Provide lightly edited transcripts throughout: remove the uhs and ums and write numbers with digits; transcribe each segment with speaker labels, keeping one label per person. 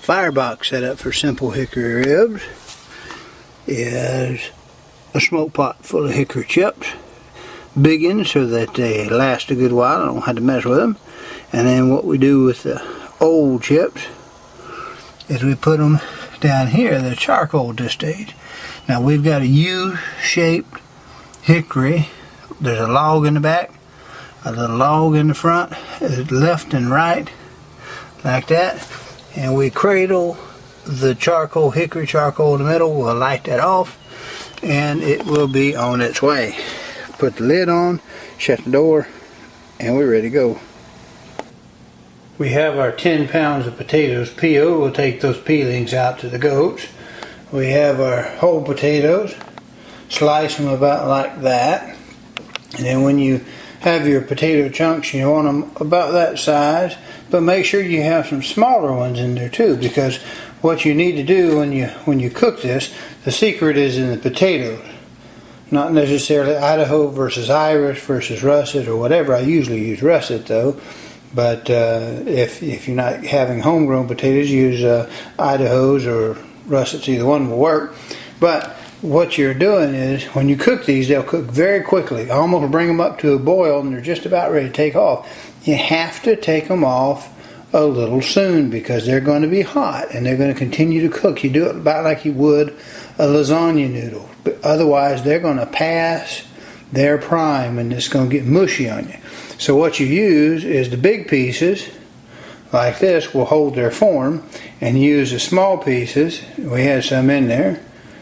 Speaker 1: firebox setup for simple hickory ribs is a smoke pot full of hickory chips, big ones so that they last a good while. I don't have to mess with them. And then what we do with the old chips is we put them down here, the charcoal at this stage. Now we've got a U-shaped hickory. There's a log in the back, a little log in the front, left and right, like that. And we cradle the charcoal, hickory charcoal in the middle. We'll light that off and it will be on its way. Put the lid on, shut the door, and we're ready to go. We have our 10 pounds of potatoes peeled. We'll take those peelings out to the goats. We have our whole potatoes. Slice them about like that. And then when you have your potato chunks, you want them about that size. But make sure you have some smaller ones in there too, because what you need to do when you cook this, the secret is in the potatoes. Not necessarily Idaho versus Irish versus russet or whatever. I usually use russet though. But if you're not having homegrown potatoes, use Idahos or russets. Either one will work. But what you're doing is, when you cook these, they'll cook very quickly. Almost bring them up to a boil and they're just about ready to take off. You have to take them off a little soon because they're going to be hot and they're going to continue to cook. You do it about like you would a lasagna noodle. But otherwise, they're going to pass their prime and it's going to get mushy on you. So what you use is the big pieces, like this, will hold their form, and use the small pieces. We had some in there,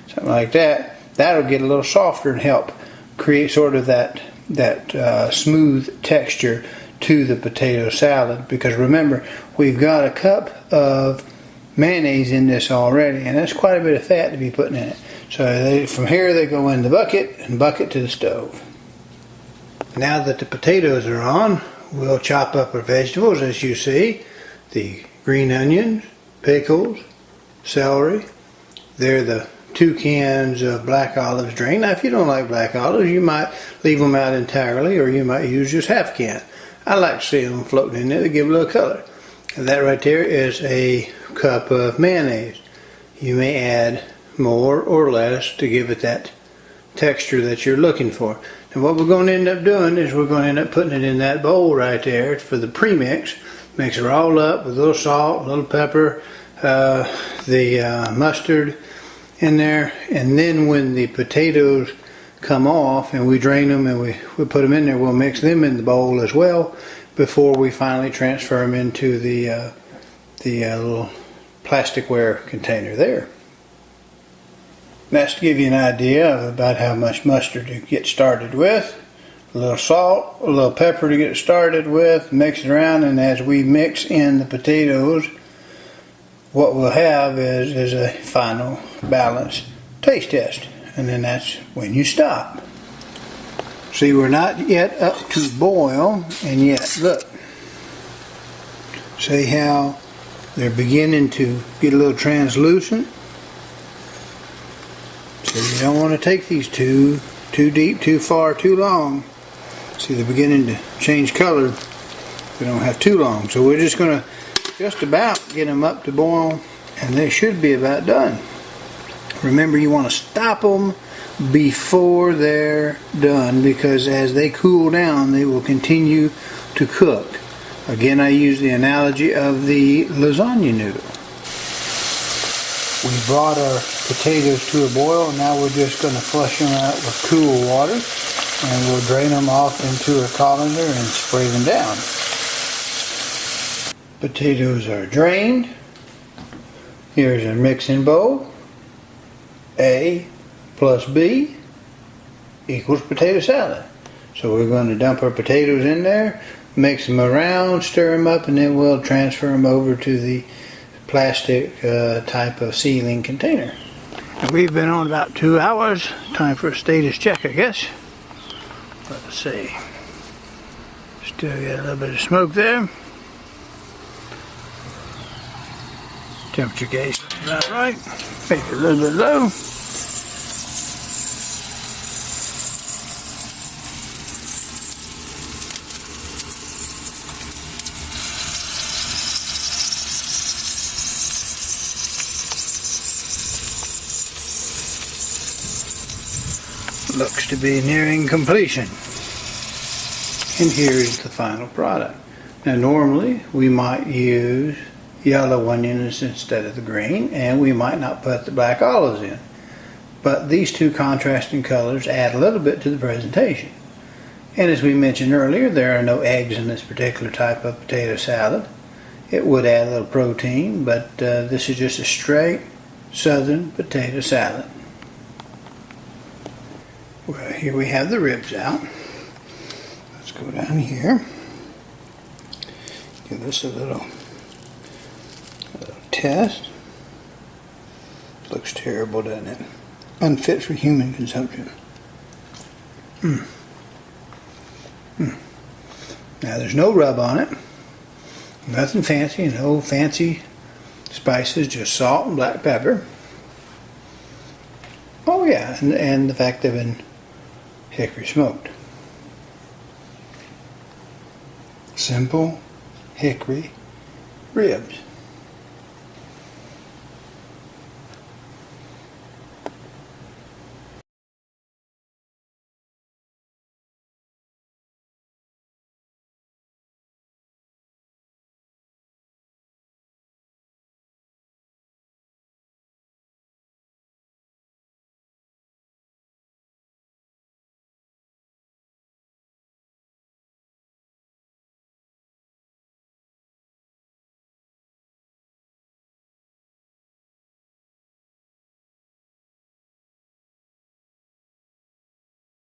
Speaker 1: something like that. That'll get a little softer and help create sort of that smooth texture to the potato salad. Because remember, we've got a cup of mayonnaise in this already, and that's quite a bit of fat to be putting in it. So from here they go in the bucket and bucket to the stove. Now that the potatoes are on, we'll chop up our vegetables as you see. The green onions, pickles, celery. They're the 2 cans of black olives drained. Now if you don't like black olives, you might leave them out entirely, or you might use just half a can. I like to see them floating in there to give a little color. And that right there is a cup of mayonnaise. You may add more or less to give it that texture that you're looking for. And what we're going to end up doing is we're going to end up putting it in that bowl right there for the premix. Mix it all up with a little salt, a little pepper, the mustard in there. And then when the potatoes come off and we drain them and we put them in there, we'll mix them in the bowl as well before we finally transfer them into the little plasticware container there. That's to give you an idea about how much mustard to get started with. A little salt, a little pepper to get started with, mix it around, and as we mix in the potatoes, what we'll have is a final balanced taste test. And then that's when you stop. See, we're not yet up to boil, and yet, look. See how they're beginning to get a little translucent? So you don't want to take these too deep, too far, too long. See, they're beginning to change color. We don't have too long. So we're just going to just about get them up to boil, and they should be about done. Remember, you want to stop them before they're done, because as they cool down, they will continue to cook. Again, I use the analogy of the lasagna noodle. We brought our potatoes to a boil, and now we're just going to flush them out with cool water, and we'll drain them off into a colander and spray them down. Potatoes are drained. Here's a mixing bowl. A plus B equals potato salad. So we're going to dump our potatoes in there, mix them around, stir them up, and then we'll transfer them over to the plastic type of sealing container. We've been on about 2 hours. Time for a status check, I guess. Let's see. Still got a little bit of smoke there. Temperature gauge is about right. Make it a little bit low. Looks to be nearing completion. And here's the final product. Now normally we might use yellow onions instead of the green, and we might not put the black olives in. But these two contrasting colors add a little bit to the presentation. And as we mentioned earlier, there are no eggs in this particular type of potato salad. It would add a little protein, but this is just a straight southern potato salad. Well, here we have the ribs out. Let's go down here. Give this a little test. Looks terrible, doesn't it? Unfit for human consumption. Now there's no rub on it. Nothing fancy, no fancy spices, just salt and black pepper. Oh yeah, and the fact they've been hickory smoked. Simple hickory ribs.